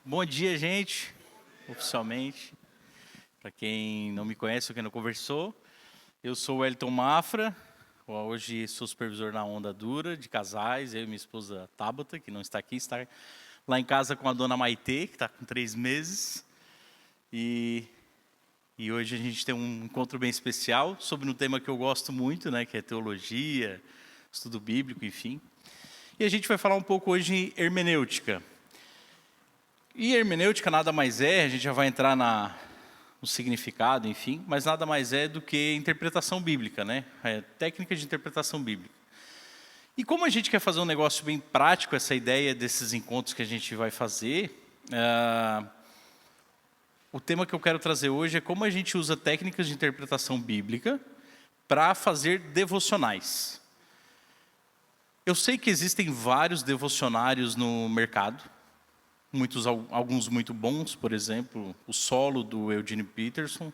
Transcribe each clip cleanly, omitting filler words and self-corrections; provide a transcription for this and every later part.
Bom dia, gente, oficialmente. Para quem não me conhece ou quem não conversou, eu sou o Elton Mafra, hoje sou supervisor na Onda Dura de casais, eu e minha esposa Tabata, que não está aqui, está lá em casa com a dona Maitê, que está com 3 meses. E hoje a gente tem um encontro bem especial sobre um tema que eu gosto muito, né, que é teologia, estudo bíblico, enfim. E a gente vai falar um pouco hoje em hermenêutica. E hermenêutica nada mais é, a gente já vai entrar no significado, enfim, mas nada mais é do que interpretação bíblica, né? Técnica de interpretação bíblica. E como a gente quer fazer um negócio bem prático, essa ideia desses encontros que a gente vai fazer, o tema que eu quero trazer hoje é como a gente usa técnicas de interpretação bíblica para fazer devocionais. Eu sei que existem vários devocionários no mercado, alguns muito bons, por exemplo, o Solo do Eugene Peterson,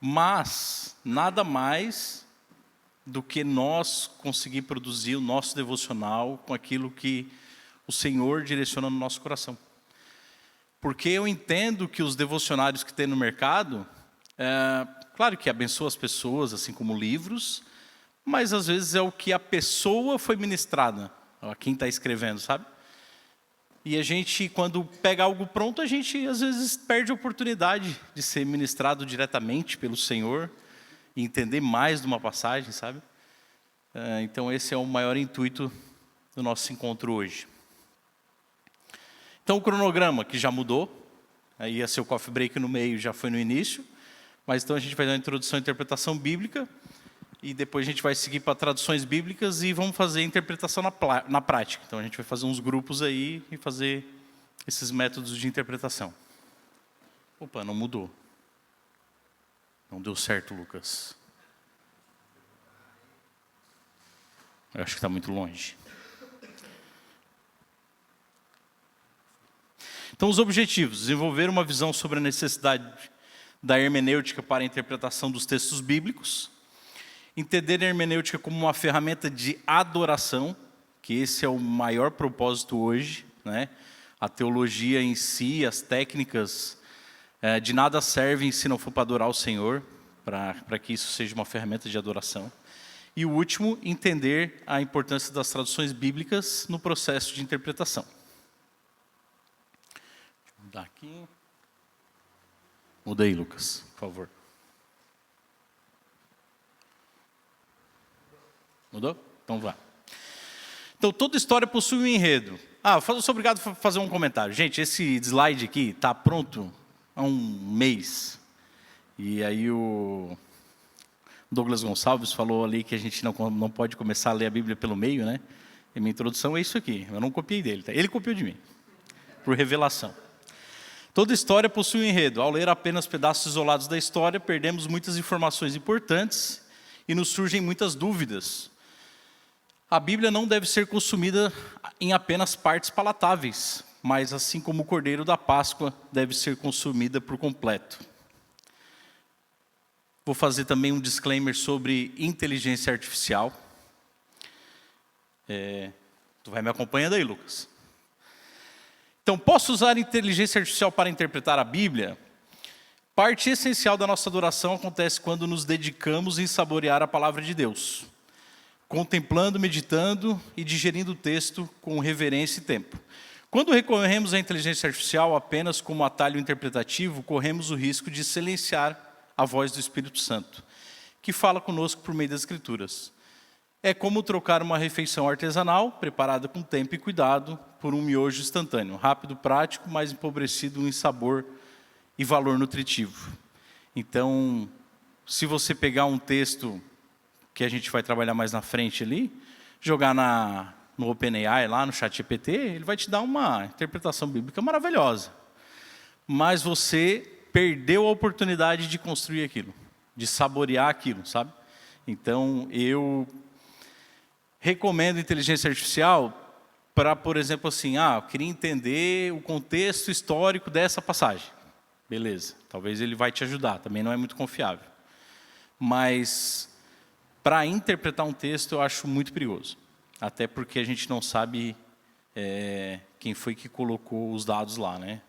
mas nada mais do que nós conseguir produzir o nosso devocional com aquilo que o Senhor direciona no nosso coração. Porque eu entendo que os devocionários que tem no mercado, claro que abençoa as pessoas, assim como livros, mas às vezes é o que a pessoa foi ministrada, a quem está escrevendo, sabe? E a gente, quando pega algo pronto, a gente às vezes perde a oportunidade de ser ministrado diretamente pelo Senhor e entender mais de uma passagem, sabe? Então esse é o maior intuito do nosso encontro hoje. Então o cronograma, que já mudou, aí ia ser o coffee break no meio, já foi no início, mas então a gente vai dar uma introdução à interpretação bíblica, e depois a gente vai seguir para traduções bíblicas e vamos fazer interpretação na prática. Então a gente vai fazer uns grupos aí e fazer esses métodos de interpretação. Opa, não mudou. Não deu certo, Lucas. Eu acho que está muito longe. Então os objetivos: desenvolver uma visão sobre a necessidade da hermenêutica para a interpretação dos textos bíblicos, entender a hermenêutica como uma ferramenta de adoração, que esse é o maior propósito hoje, né? A teologia em si, as técnicas, de nada servem se não for para adorar o Senhor, para que isso seja uma ferramenta de adoração. E o último, entender a importância das traduções bíblicas no processo de interpretação. Vou mudar aqui. Muda aí, Lucas, por favor. Mudou? Então vá. Então, toda história possui um enredo. Eu sou obrigado a fazer um comentário. Gente, esse slide aqui está pronto há um mês. E aí o Douglas Gonçalves falou ali que a gente não pode começar a ler a Bíblia pelo meio, né? E minha introdução é isso aqui. Eu não copiei dele, tá? Ele copiou de mim, por revelação. Toda história possui um enredo. Ao ler apenas pedaços isolados da história, perdemos muitas informações importantes e nos surgem muitas dúvidas. A Bíblia não deve ser consumida em apenas partes palatáveis, mas assim como o cordeiro da Páscoa deve ser consumida por completo. Vou fazer também um disclaimer sobre inteligência artificial. Tu vai me acompanhando aí, Lucas? Então, posso usar inteligência artificial para interpretar a Bíblia? Parte essencial da nossa adoração acontece quando nos dedicamos em saborear a palavra de Deus, contemplando, meditando e digerindo o texto com reverência e tempo. Quando recorremos à inteligência artificial apenas como atalho interpretativo, corremos o risco de silenciar a voz do Espírito Santo, que fala conosco por meio das Escrituras. É como trocar uma refeição artesanal, preparada com tempo e cuidado, por um miojo instantâneo, rápido, prático, mas empobrecido em sabor e valor nutritivo. Então, se você pegar um texto que a gente vai trabalhar mais na frente ali, jogar no OpenAI, lá no ChatGPT, ele vai te dar uma interpretação bíblica maravilhosa. Mas você perdeu a oportunidade de construir aquilo, de saborear aquilo, sabe? Então, eu recomendo inteligência artificial para, por exemplo, assim, eu queria entender o contexto histórico dessa passagem. Beleza, talvez ele vai te ajudar, também não é muito confiável. Mas para interpretar um texto eu acho muito perigoso. Até porque a gente não sabe quem foi que colocou os dados lá, né?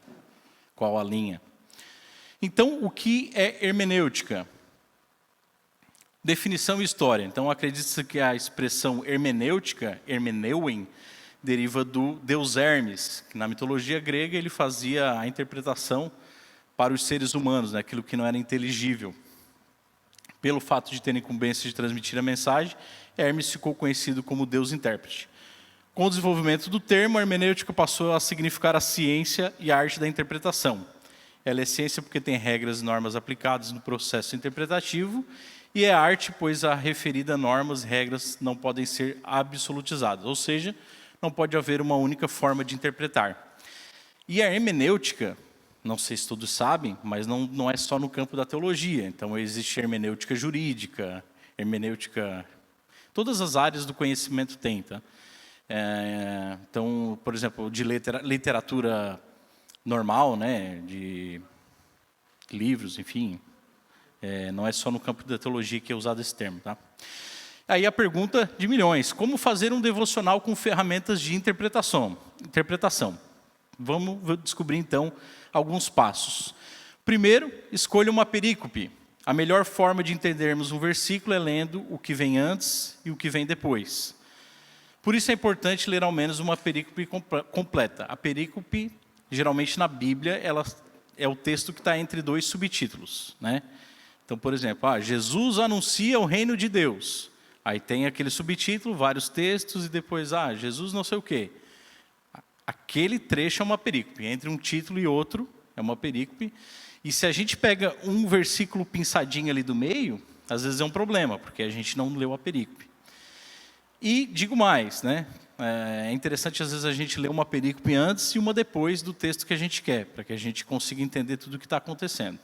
Qual a linha. Então, o que é hermenêutica? Definição e história. Então, acredita-se que a expressão hermenêutica, hermeneuem, deriva do deus Hermes, que na mitologia grega ele fazia a interpretação para os seres humanos, né, aquilo que não era inteligível. Pelo fato de ter incumbência de transmitir a mensagem, Hermes ficou conhecido como deus intérprete. Com o desenvolvimento do termo, a hermenêutica passou a significar a ciência e a arte da interpretação. Ela é ciência porque tem regras e normas aplicadas no processo interpretativo, e é arte, pois a referida normas e regras não podem ser absolutizadas, ou seja, não pode haver uma única forma de interpretar. E a hermenêutica, não sei se todos sabem, mas não é só no campo da teologia. Então, existe hermenêutica jurídica, hermenêutica... Todas as áreas do conhecimento tem, tá? Então, por exemplo, de literatura normal, né, de livros, enfim, não é só no campo da teologia que é usado esse termo, tá? Aí a pergunta de milhões: como fazer um devocional com ferramentas de interpretação? Vamos descobrir então alguns passos. Primeiro, escolha uma perícope. A melhor forma de entendermos um versículo é lendo o que vem antes e o que vem depois. Por isso é importante ler ao menos uma perícope completa. A perícope, geralmente na Bíblia, ela é o texto que está entre dois subtítulos, né? Então, por exemplo, Jesus anuncia o reino de Deus. Aí tem aquele subtítulo, vários textos, e depois, Jesus não sei o quê. Aquele trecho é uma perícope. Entre um título e outro, é uma perícope. E se a gente pega um versículo pinçadinho ali do meio, às vezes é um problema, porque a gente não leu a perícope. E digo mais, né? É interessante, às vezes, a gente ler uma perícope antes e uma depois do texto que a gente quer, para que a gente consiga entender tudo o que está acontecendo.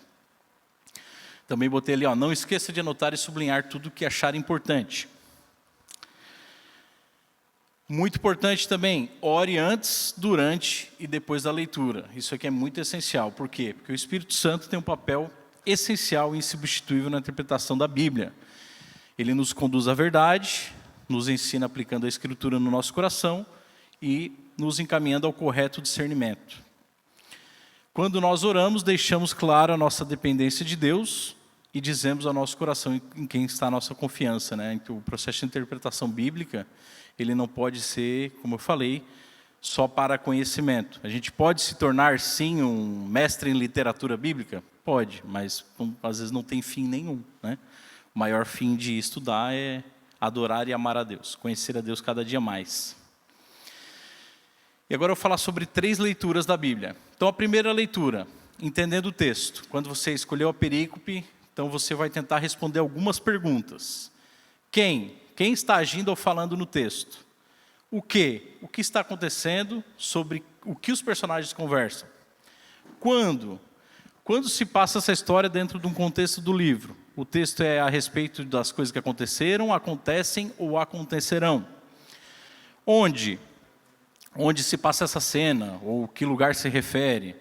Também botei ali, não esqueça de anotar e sublinhar tudo o que achar importante. Muito importante também, ore antes, durante e depois da leitura. Isso aqui é muito essencial. Por quê? Porque o Espírito Santo tem um papel essencial e insubstituível na interpretação da Bíblia. Ele nos conduz à verdade, nos ensina aplicando a Escritura no nosso coração e nos encaminhando ao correto discernimento. Quando nós oramos, deixamos clara a nossa dependência de Deus e dizemos ao nosso coração em quem está a nossa confiança, né? Então, o processo de interpretação bíblica, ele não pode ser, como eu falei, só para conhecimento. A gente pode se tornar, sim, um mestre em literatura bíblica? Pode, mas às vezes não tem fim nenhum, né? O maior fim de estudar é adorar e amar a Deus, conhecer a Deus cada dia mais. E agora eu vou falar sobre 3 leituras da Bíblia. Então, a primeira leitura, entendendo o texto. Quando você escolheu a perícope, então você vai tentar responder algumas perguntas. Quem? Quem está agindo ou falando no texto? O quê? O que está acontecendo? Sobre o que os personagens conversam? Quando? Quando se passa essa história dentro de um contexto do livro? O texto é a respeito das coisas que aconteceram, acontecem ou acontecerão. Onde? Onde se passa essa cena, ou que lugar se refere.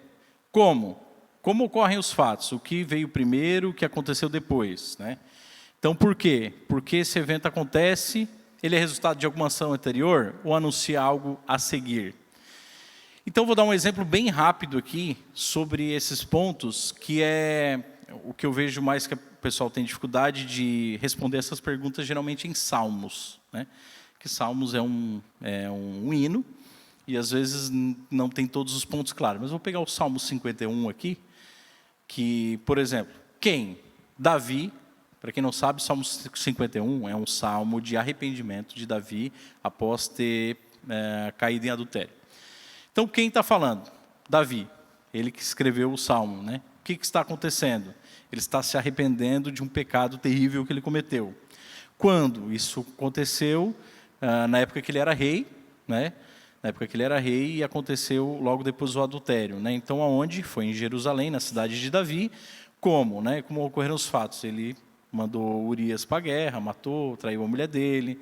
Como? Como ocorrem os fatos? O que veio primeiro, o que aconteceu depois, né? Então, por quê? Porque esse evento acontece, ele é resultado de alguma ação anterior ou anuncia algo a seguir? Então, vou dar um exemplo bem rápido aqui sobre esses pontos, que é o que eu vejo mais que o pessoal tem dificuldade de responder essas perguntas, geralmente em Salmos, né? Que Salmos é um hino, e às vezes não tem todos os pontos claros. Mas vou pegar o Salmo 51 aqui, que, por exemplo, quem? Davi. Para quem não sabe, Salmo 51 é um salmo de arrependimento de Davi após ter caído em adultério. Então, quem está falando? Davi, ele que escreveu o salmo, né? O que está acontecendo? Ele está se arrependendo de um pecado terrível que ele cometeu. Quando isso aconteceu? Na época que ele era rei, né? Na época que ele era rei, e aconteceu logo depois do adultério, né? Então, aonde? Foi em Jerusalém, na cidade de Davi. Como, né? Como ocorreram os fatos? Ele mandou Urias para a guerra, matou, traiu a mulher dele.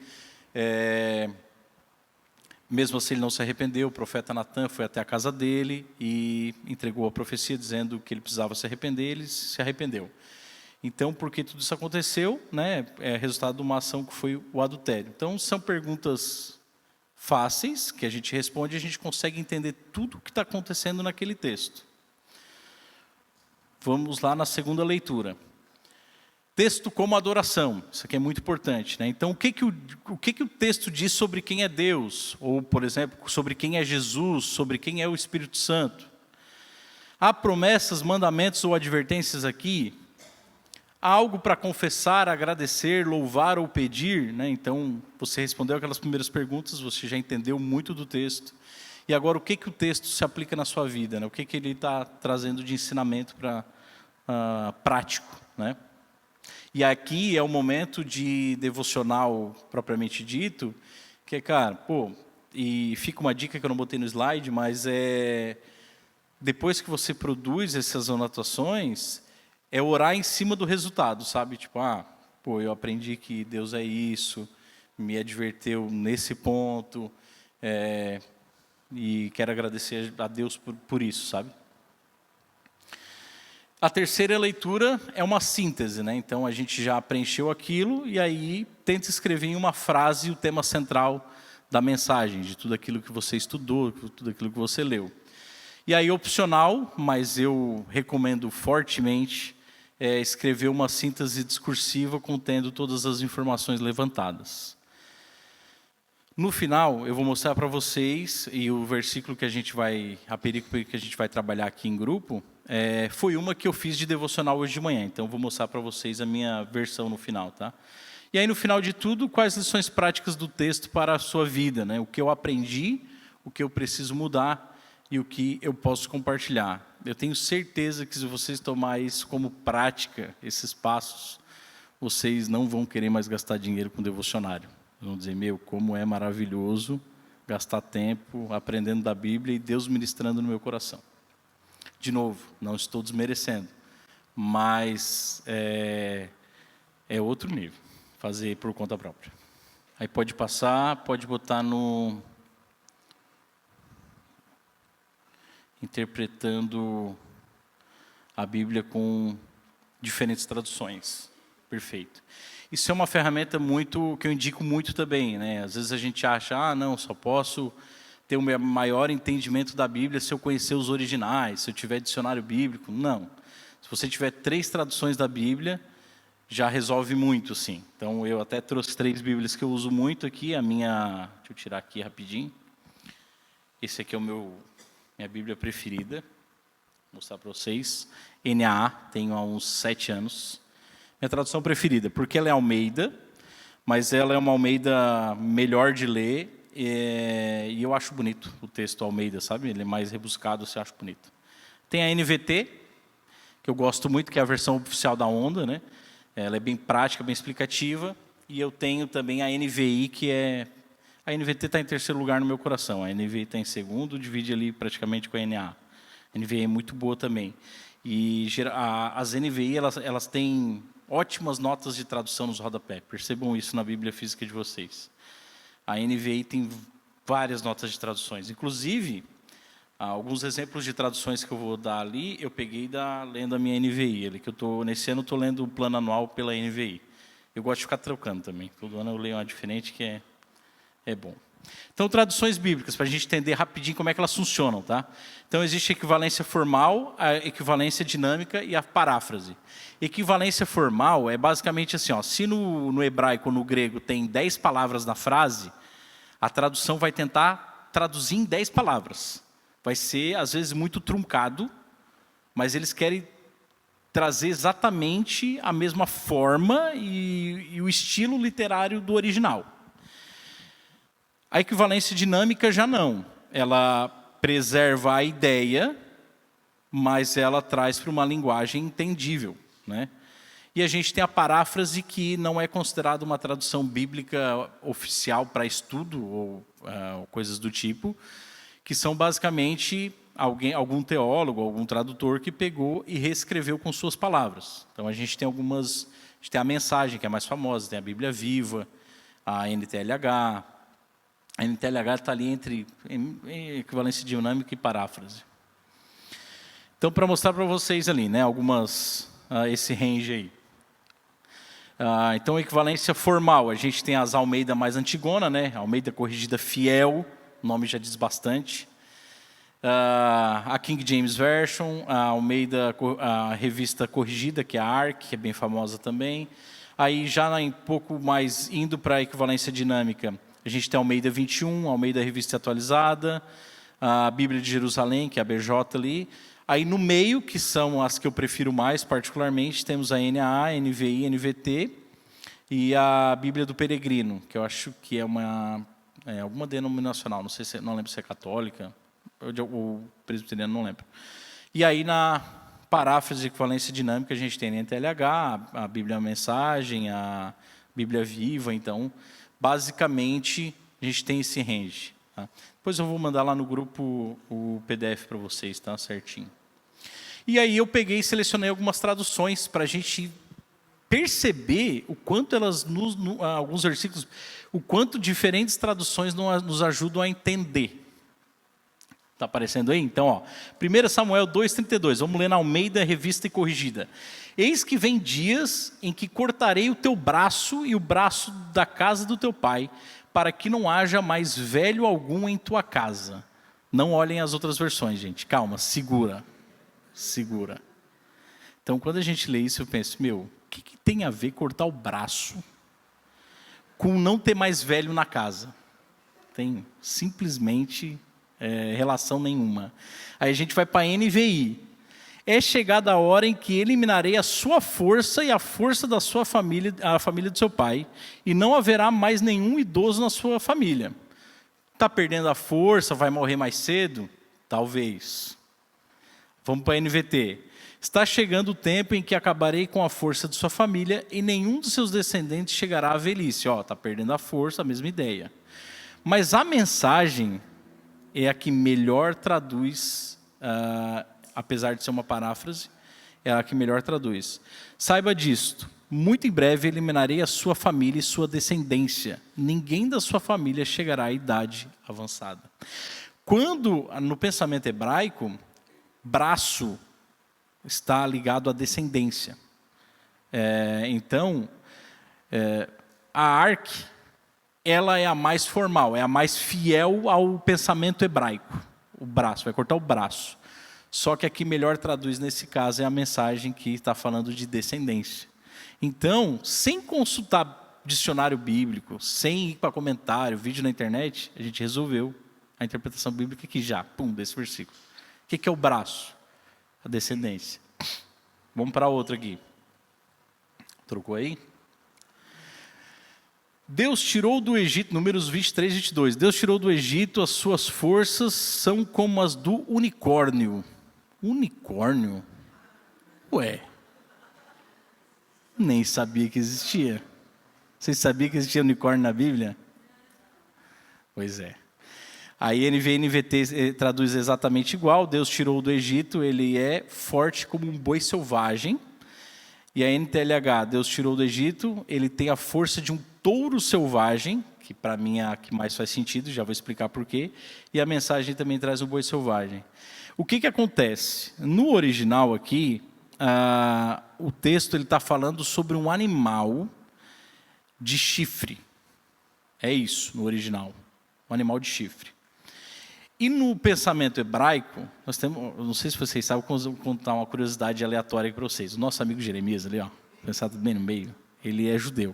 Mesmo assim, ele não se arrependeu. O profeta Natan foi até a casa dele e entregou a profecia dizendo que ele precisava se arrepender. Ele se arrependeu. Então, por que tudo isso aconteceu? Né? É resultado de uma ação que foi o adultério. Então, são perguntas fáceis, que a gente responde e a gente consegue entender tudo o que está acontecendo naquele texto. Vamos lá na segunda leitura. Texto como adoração, isso aqui é muito importante, né? Então, o que o texto diz sobre quem é Deus? Ou, por exemplo, sobre quem é Jesus, sobre quem é o Espírito Santo? Há promessas, mandamentos ou advertências aqui? Há algo para confessar, agradecer, louvar ou pedir, né? Então, você respondeu aquelas primeiras perguntas, você já entendeu muito do texto. E agora, o que o texto se aplica na sua vida, né? O que ele está trazendo de ensinamento prático, né? E aqui é o momento de devocional propriamente dito, que é, cara, e fica uma dica que eu não botei no slide, mas depois que você produz essas anotações, é orar em cima do resultado, sabe? Tipo, eu aprendi que Deus é isso, me adverteu nesse ponto, e quero agradecer a Deus por isso, sabe? A terceira leitura é uma síntese, né? Então, a gente já preencheu aquilo e aí tenta escrever em uma frase o tema central da mensagem, de tudo aquilo que você estudou, tudo aquilo que você leu. E aí, opcional, mas eu recomendo fortemente, escrever uma síntese discursiva contendo todas as informações levantadas. No final, eu vou mostrar para vocês, e o versículo a perícope que a gente vai trabalhar aqui em grupo, foi uma que eu fiz de devocional hoje de manhã. Então, eu vou mostrar para vocês a minha versão no final, tá? E aí, no final de tudo, quais lições práticas do texto para a sua vida, né? O que eu aprendi, o que eu preciso mudar e o que eu posso compartilhar. Eu tenho certeza que se vocês tomarem isso como prática, esses passos, vocês não vão querer mais gastar dinheiro com devocionário. Vão dizer, como é maravilhoso gastar tempo aprendendo da Bíblia e Deus ministrando no meu coração. De novo, não estou desmerecendo, mas é outro nível, fazer por conta própria. Aí pode passar, pode botar no... Interpretando a Bíblia com diferentes traduções. Perfeito. Isso é uma ferramenta que eu indico muito também, né? Às vezes a gente acha, não, só posso ter um maior entendimento da Bíblia se eu conhecer os originais, se eu tiver dicionário bíblico. Não. Se você tiver 3 traduções da Bíblia, já resolve muito, sim. Então, eu até trouxe 3 Bíblias que eu uso muito aqui. Deixa eu tirar aqui rapidinho. Esse aqui é minha Bíblia preferida. Vou mostrar para vocês. NAA, tenho há uns 7 anos. Minha tradução preferida, porque ela é Almeida, mas ela é uma Almeida melhor de ler, e eu acho bonito o texto Almeida, sabe? Ele é mais rebuscado, você acha bonito. Tem a NVT, que eu gosto muito, que é a versão oficial da Onda, né? Ela é bem prática, bem explicativa, e eu tenho também a NVI, que é... A NVT está em terceiro lugar no meu coração, a NVI está em segundo, divide ali praticamente com a NA. A NVI é muito boa também. E as NVI, elas têm ótimas notas de tradução nos rodapés. Percebam isso na Bíblia Física de vocês. A NVI tem várias notas de traduções. Inclusive, alguns exemplos de traduções que eu vou dar ali, eu peguei lendo a minha NVI. Nesse ano eu estou lendo o plano anual pela NVI. Eu gosto de ficar trocando também. Todo ano eu leio uma diferente que é bom. Então, traduções bíblicas, para a gente entender rapidinho como é que elas funcionam, tá? Então, existe a equivalência formal, a equivalência dinâmica e a paráfrase. Equivalência formal é basicamente assim, se no hebraico ou no grego tem 10 palavras na frase, a tradução vai tentar traduzir em 10 palavras. Vai ser, às vezes, muito truncado, mas eles querem trazer exatamente a mesma forma e o estilo literário do original. A equivalência dinâmica já não. Ela preserva a ideia, mas ela traz para uma linguagem entendível, né? E a gente tem a paráfrase, que não é considerada uma tradução bíblica oficial para estudo ou coisas do tipo, que são basicamente algum teólogo, algum tradutor que pegou e reescreveu com suas palavras. Então, a gente tem a gente tem a Mensagem, que é a mais famosa, tem a Bíblia Viva, a NTLH. A NTLH está ali entre equivalência dinâmica e paráfrase. Então, para mostrar para vocês ali, né, esse range aí. Então, a equivalência formal, a gente tem as Almeida mais antigona, né? Almeida corrigida fiel, o nome já diz bastante. A King James Version, a Almeida, a revista corrigida, que é a ARC, que é bem famosa também. Aí, já um pouco mais indo para a equivalência dinâmica, a gente tem a Almeida 21, a Almeida Revista Atualizada, a Bíblia de Jerusalém, que é a BJ ali. Aí no meio, que são as que eu prefiro mais particularmente, temos a NAA, NVI, NVT e a Bíblia do Peregrino, que eu acho que é alguma denominacional, não lembro se é católica ou presbiteriana, não lembro. E aí na paráfrase de equivalência dinâmica a gente tem a NTLH, a Bíblia Mensagem, a Bíblia Viva, então basicamente a gente tem esse range. Tá? Depois eu vou mandar lá no grupo o PDF para vocês, tá? Certinho. E aí eu peguei e selecionei algumas traduções para a gente perceber o quanto elas, alguns versículos, o quanto diferentes traduções nos ajudam a entender. Está aparecendo aí? Então, ó, 1 Samuel 2,32, vamos ler na Almeida, Revista e Corrigida. Eis que vem dias em que cortarei o teu braço e o braço da casa do teu pai, para que não haja mais velho algum em tua casa. Não olhem as outras versões, gente. Calma, segura. Segura. Então, quando a gente lê isso, eu penso, o que tem a ver cortar o braço com não ter mais velho na casa? Tem simplesmente relação nenhuma. Aí a gente vai para a NVI. É chegada a hora em que eliminarei a sua força e a força da sua família, a família do seu pai, e não haverá mais nenhum idoso na sua família. Está perdendo a força, vai morrer mais cedo? Talvez. Vamos para a NVT. Está chegando o tempo em que acabarei com a força de sua família e nenhum dos seus descendentes chegará à velhice. Está perdendo a força, a mesma ideia. Mas a mensagem é a que melhor traduz, apesar de ser uma paráfrase, é a que melhor traduz. Saiba disto, muito em breve eliminarei a sua família e sua descendência. Ninguém da sua família chegará à idade avançada. Quando, no pensamento hebraico, braço está ligado à descendência. Então, a ARC, ela é a mais formal, é a mais fiel ao pensamento hebraico. O braço, vai cortar o braço. Só que a que melhor traduz nesse caso é a mensagem que está falando de descendência. Então, sem consultar dicionário bíblico, sem ir para comentário, vídeo na internet, a gente resolveu a interpretação bíblica aqui já, desse versículo. O que é o braço? A descendência. Vamos para outra aqui. Trocou aí? Deus tirou do Egito, Números 23, 22. Deus tirou do Egito, as suas forças são como as do unicórnio. Unicórnio? Ué. Nem sabia que existia. Vocês sabiam que existia unicórnio na Bíblia? Pois é. Aí NVI e NVT traduz exatamente igual. Deus tirou do Egito, ele é forte como um boi selvagem. E a NTLH, Deus tirou do Egito, ele tem a força de um touro selvagem, que para mim é a que mais faz sentido, já vou explicar por quê. E a mensagem também traz o boi selvagem. O que acontece? No original aqui, o texto está falando sobre um animal de chifre. É isso, no original. Um animal de chifre. E no pensamento hebraico, nós temos, não sei se vocês sabem, vou contar uma curiosidade aleatória para vocês. O nosso amigo Jeremias ali, pensado bem no meio, ele é judeu,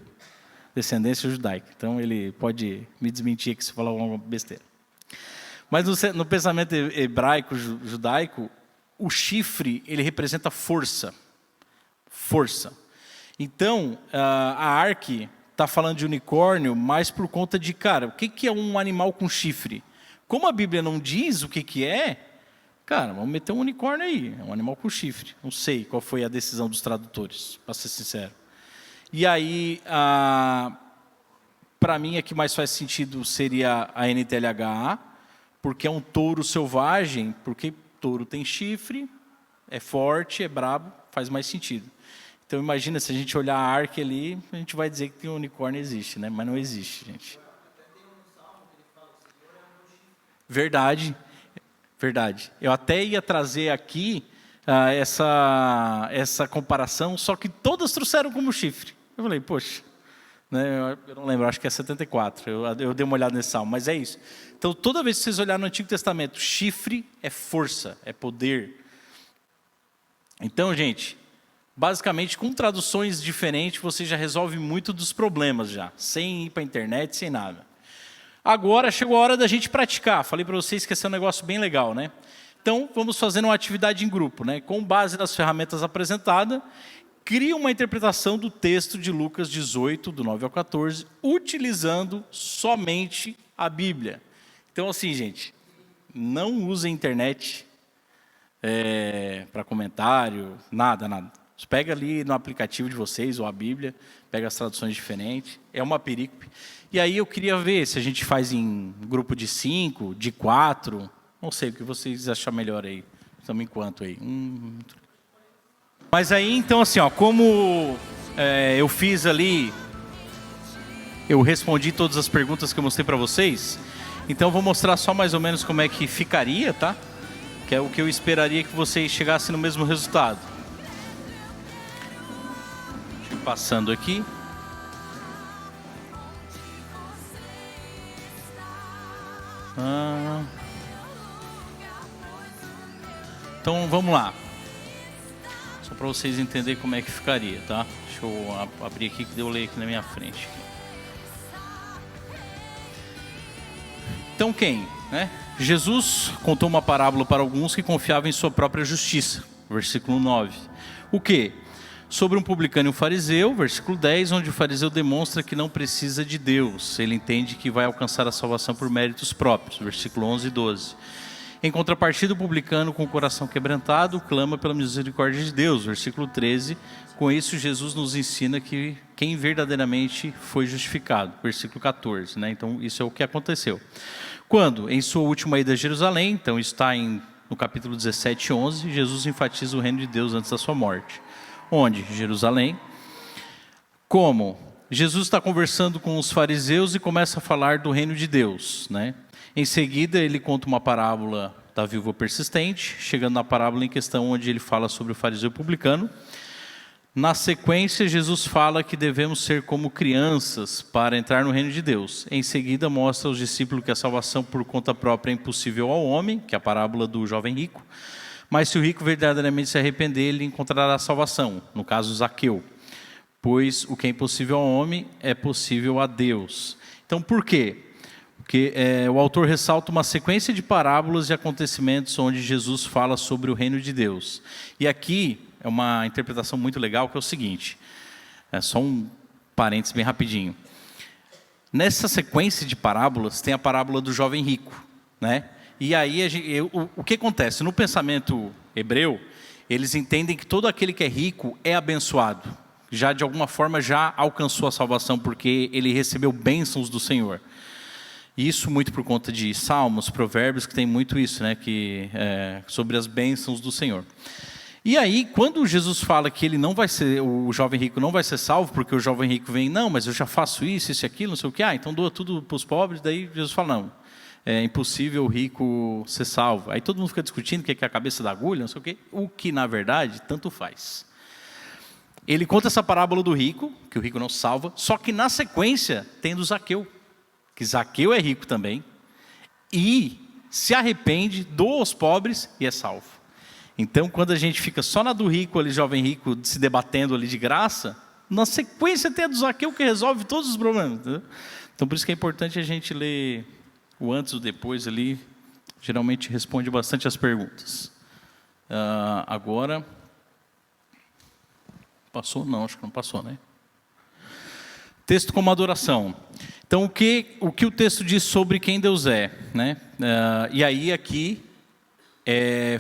descendência judaica. Então ele pode me desmentir aqui se falar alguma besteira. Mas no pensamento hebraico, judaico, o chifre, ele representa força. Força. Então, a ARC está falando de unicórnio, mas por conta de, cara, o que é um animal com chifre? Como a Bíblia não diz o que é, cara, vamos meter um unicórnio aí, é um animal com chifre. Não sei qual foi a decisão dos tradutores, para ser sincero. E aí, para mim, a que mais faz sentido seria a NTLHA, porque é um touro selvagem, porque touro tem chifre, é forte, é brabo, faz mais sentido. Então, imagina, se a gente olhar a ARC ali, a gente vai dizer que o unicórnio existe, né? Mas não existe, gente. Verdade, verdade. Eu até ia trazer aqui essa comparação, só que todas trouxeram como chifre. Eu falei, poxa, né, eu não lembro, acho que é 74, eu dei uma olhada nesse salmo, mas é isso. Então, toda vez que vocês olharem no Antigo Testamento, chifre é força, é poder. Então, gente, basicamente, com traduções diferentes, você já resolve muito dos problemas já, sem ir para a internet, sem nada. Agora chegou a hora da gente praticar. Falei para vocês que esse é um negócio bem legal, né? Então, vamos fazer uma atividade em grupo, né? Com base nas ferramentas apresentadas, cria uma interpretação do texto de Lucas 18, do 9 ao 14, utilizando somente a Bíblia. Então, assim, gente, não usem internet para comentário, nada. Você pega ali no aplicativo de vocês, ou a Bíblia, pega as traduções diferentes, é uma perícope. E aí eu queria ver se a gente faz em grupo de 5, de 4, não sei o que vocês acham melhor aí. Estamos em quanto aí? Mas aí, então, assim, ó, como eu fiz ali, eu respondi todas as perguntas que eu mostrei para vocês, então eu vou mostrar só mais ou menos como é que ficaria, tá? Que é o que eu esperaria que vocês chegassem no mesmo resultado. Deixa eu ir passando aqui. Então vamos lá. Só para vocês entenderem como é que ficaria, tá? Deixa eu abrir aqui que eu leio aqui na minha frente. Então quem, né? Jesus contou uma parábola para alguns que confiavam em sua própria justiça. Versículo 9. O quê? Sobre um publicano e um fariseu, versículo 10, onde o fariseu demonstra que não precisa de Deus. Ele entende que vai alcançar a salvação por méritos próprios. Versículo 11 e 12. Em contrapartida, o publicano, com o coração quebrantado, clama pela misericórdia de Deus. Versículo 13. Com isso, Jesus nos ensina que quem verdadeiramente foi justificado. Versículo 14. Né? Então, isso é o que aconteceu. Quando, em sua última ida a Jerusalém, então está no capítulo 17, 11, Jesus enfatiza o reino de Deus antes da sua morte. Onde? Jerusalém. Como? Jesus está conversando com os fariseus e começa a falar do reino de Deus, né? Em seguida, ele conta uma parábola da viúva persistente, chegando na parábola em questão onde ele fala sobre o fariseu publicano. Na sequência, Jesus fala que devemos ser como crianças para entrar no reino de Deus. Em seguida, mostra aos discípulos que a salvação por conta própria é impossível ao homem, que é a parábola do jovem rico. Mas se o rico verdadeiramente se arrepender, ele encontrará a salvação, no caso Zaqueu. Pois o que é impossível ao homem é possível a Deus. Então, por quê? Porque o autor ressalta uma sequência de parábolas e acontecimentos onde Jesus fala sobre o reino de Deus. E aqui é uma interpretação muito legal, que é o seguinte, é só um parênteses bem rapidinho. Nessa sequência de parábolas tem a parábola do jovem rico, né? E aí o que acontece? No pensamento hebreu, eles entendem que todo aquele que é rico é abençoado. Já de alguma forma já alcançou a salvação, porque ele recebeu bênçãos do Senhor. Isso muito por conta de Salmos, Provérbios, que tem muito isso, né? Sobre as bênçãos do Senhor. E aí, quando Jesus fala que ele não vai ser, o jovem rico não vai ser salvo, porque o jovem rico vem, não, mas eu já faço isso e aquilo, não sei o que, então doa tudo para os pobres, daí Jesus fala, não, é impossível o rico ser salvo. Aí todo mundo fica discutindo o que é a cabeça da agulha, não sei o que na verdade tanto faz. Ele conta essa parábola do rico, que o rico não salva, só que na sequência tem do Zaqueu, que Zaqueu é rico também, e se arrepende, doa aos pobres e é salvo. Então, quando a gente fica só na do rico, ali, jovem rico, se debatendo ali de graça, na sequência tem a do Zaqueu que resolve todos os problemas. Entendeu? Então, por isso que é importante a gente ler o antes e o depois ali, geralmente responde bastante as perguntas. Agora, passou? Não, acho que não passou, né? Texto como adoração. Então, o que o texto diz sobre quem Deus é, né? E aí, aqui,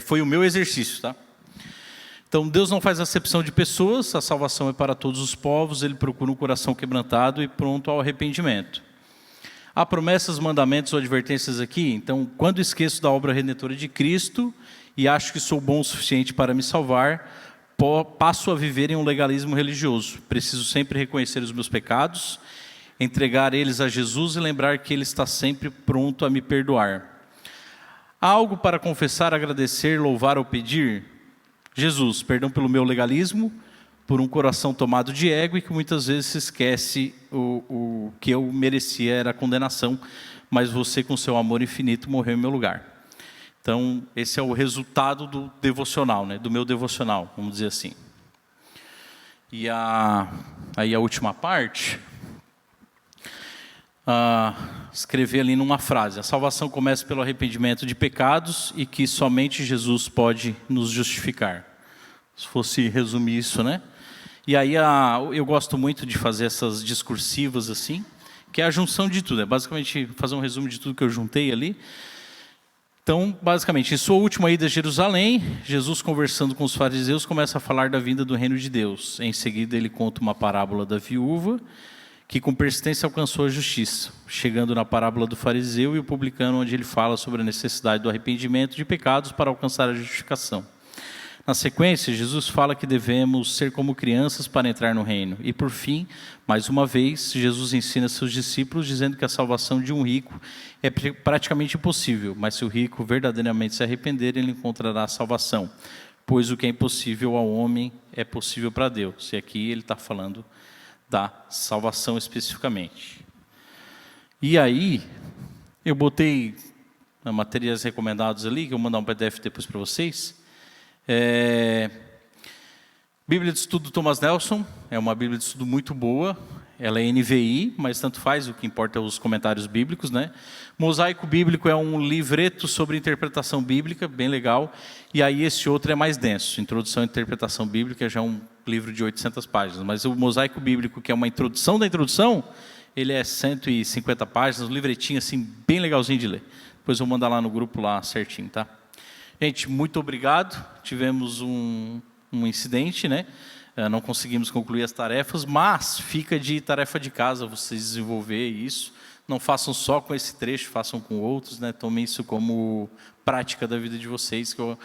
foi o meu exercício, tá? Então, Deus não faz acepção de pessoas, a salvação é para todos os povos, Ele procura um coração quebrantado e pronto ao arrependimento. Há promessas, mandamentos ou advertências aqui? Então, quando esqueço da obra redentora de Cristo e acho que sou bom o suficiente para me salvar, passo a viver em um legalismo religioso. Preciso sempre reconhecer os meus pecados, entregar eles a Jesus e lembrar que Ele está sempre pronto a me perdoar. Há algo para confessar, agradecer, louvar ou pedir? Jesus, perdão pelo meu legalismo, por um coração tomado de ego e que muitas vezes se esquece o que eu merecia era a condenação, mas você com seu amor infinito morreu em meu lugar. Então, esse é o resultado do devocional, né? Do meu devocional, vamos dizer assim. E aí a última parte, escrever ali numa frase: a salvação começa pelo arrependimento de pecados e que somente Jesus pode nos justificar. Se fosse resumir isso, né? E aí eu gosto muito de fazer essas discursivas assim, que é a junção de tudo, é basicamente fazer um resumo de tudo que eu juntei ali. Então, basicamente, em sua última ida a Jerusalém, Jesus, conversando com os fariseus, começa a falar da vinda do reino de Deus. Em seguida, ele conta uma parábola da viúva, que com persistência alcançou a justiça, chegando na parábola do fariseu e o publicano, onde ele fala sobre a necessidade do arrependimento de pecados para alcançar a justificação. Na sequência, Jesus fala que devemos ser como crianças para entrar no reino. E por fim, mais uma vez, Jesus ensina seus discípulos dizendo que a salvação de um rico é praticamente impossível, mas se o rico verdadeiramente se arrepender, ele encontrará a salvação. Pois o que é impossível ao homem é possível para Deus. E aqui ele está falando da salvação especificamente. E aí, eu botei materiais recomendados ali, que eu vou mandar um PDF depois para vocês. Bíblia de Estudo do Thomas Nelson, é uma Bíblia de Estudo muito boa, ela é NVI, mas tanto faz, o que importa é os comentários bíblicos, né? Mosaico Bíblico é um livreto sobre interpretação bíblica, bem legal, e aí esse outro é mais denso, Introdução à Interpretação Bíblica, já é um livro de 800 páginas, mas o Mosaico Bíblico, que é uma introdução da introdução, ele é 150 páginas, um livretinho assim, bem legalzinho de ler. Depois eu vou mandar lá no grupo lá certinho, tá? Gente, muito obrigado. Tivemos um incidente, né? Não conseguimos concluir as tarefas, mas fica de tarefa de casa vocês desenvolver isso. Não façam só com esse trecho, façam com outros, né? Tomem isso como prática da vida de vocês, que eu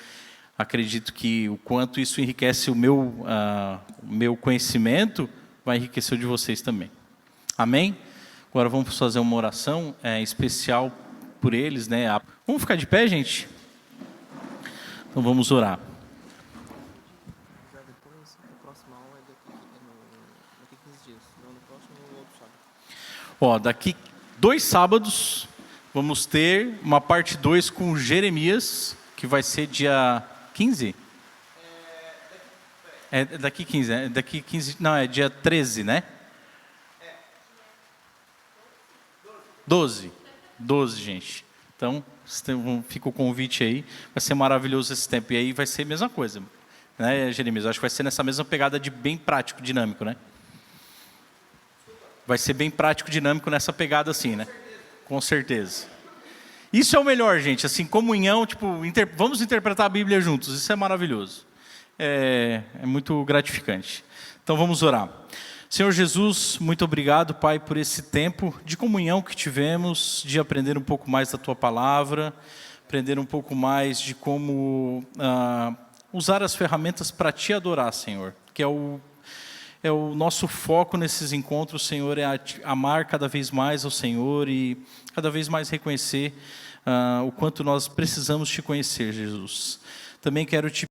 acredito que o quanto isso enriquece o meu conhecimento, vai enriquecer o de vocês também. Amém? Agora vamos fazer uma oração especial por eles, né? Vamos ficar de pé, gente? Então vamos orar. Daqui 2 sábados vamos ter uma parte 2 com Jeremias, que vai ser dia 15? Daqui 15, daqui 15, não, é dia 13, né? 12, gente. Então, fica o convite aí, vai ser maravilhoso esse tempo. E aí vai ser a mesma coisa, né, Jeremias? Acho que vai ser nessa mesma pegada de bem prático, dinâmico, né? Vai ser bem prático, dinâmico nessa pegada assim, né? Com certeza. Isso é o melhor, gente, assim, comunhão, tipo, vamos interpretar a Bíblia juntos, isso é maravilhoso. É muito gratificante. Então vamos orar. Senhor Jesus, muito obrigado, Pai, por esse tempo de comunhão que tivemos, de aprender um pouco mais da Tua Palavra, aprender um pouco mais de como usar as ferramentas para Te adorar, Senhor, que é o nosso foco nesses encontros, Senhor, é amar cada vez mais ao Senhor e cada vez mais reconhecer o quanto nós precisamos Te conhecer, Jesus. Também quero Te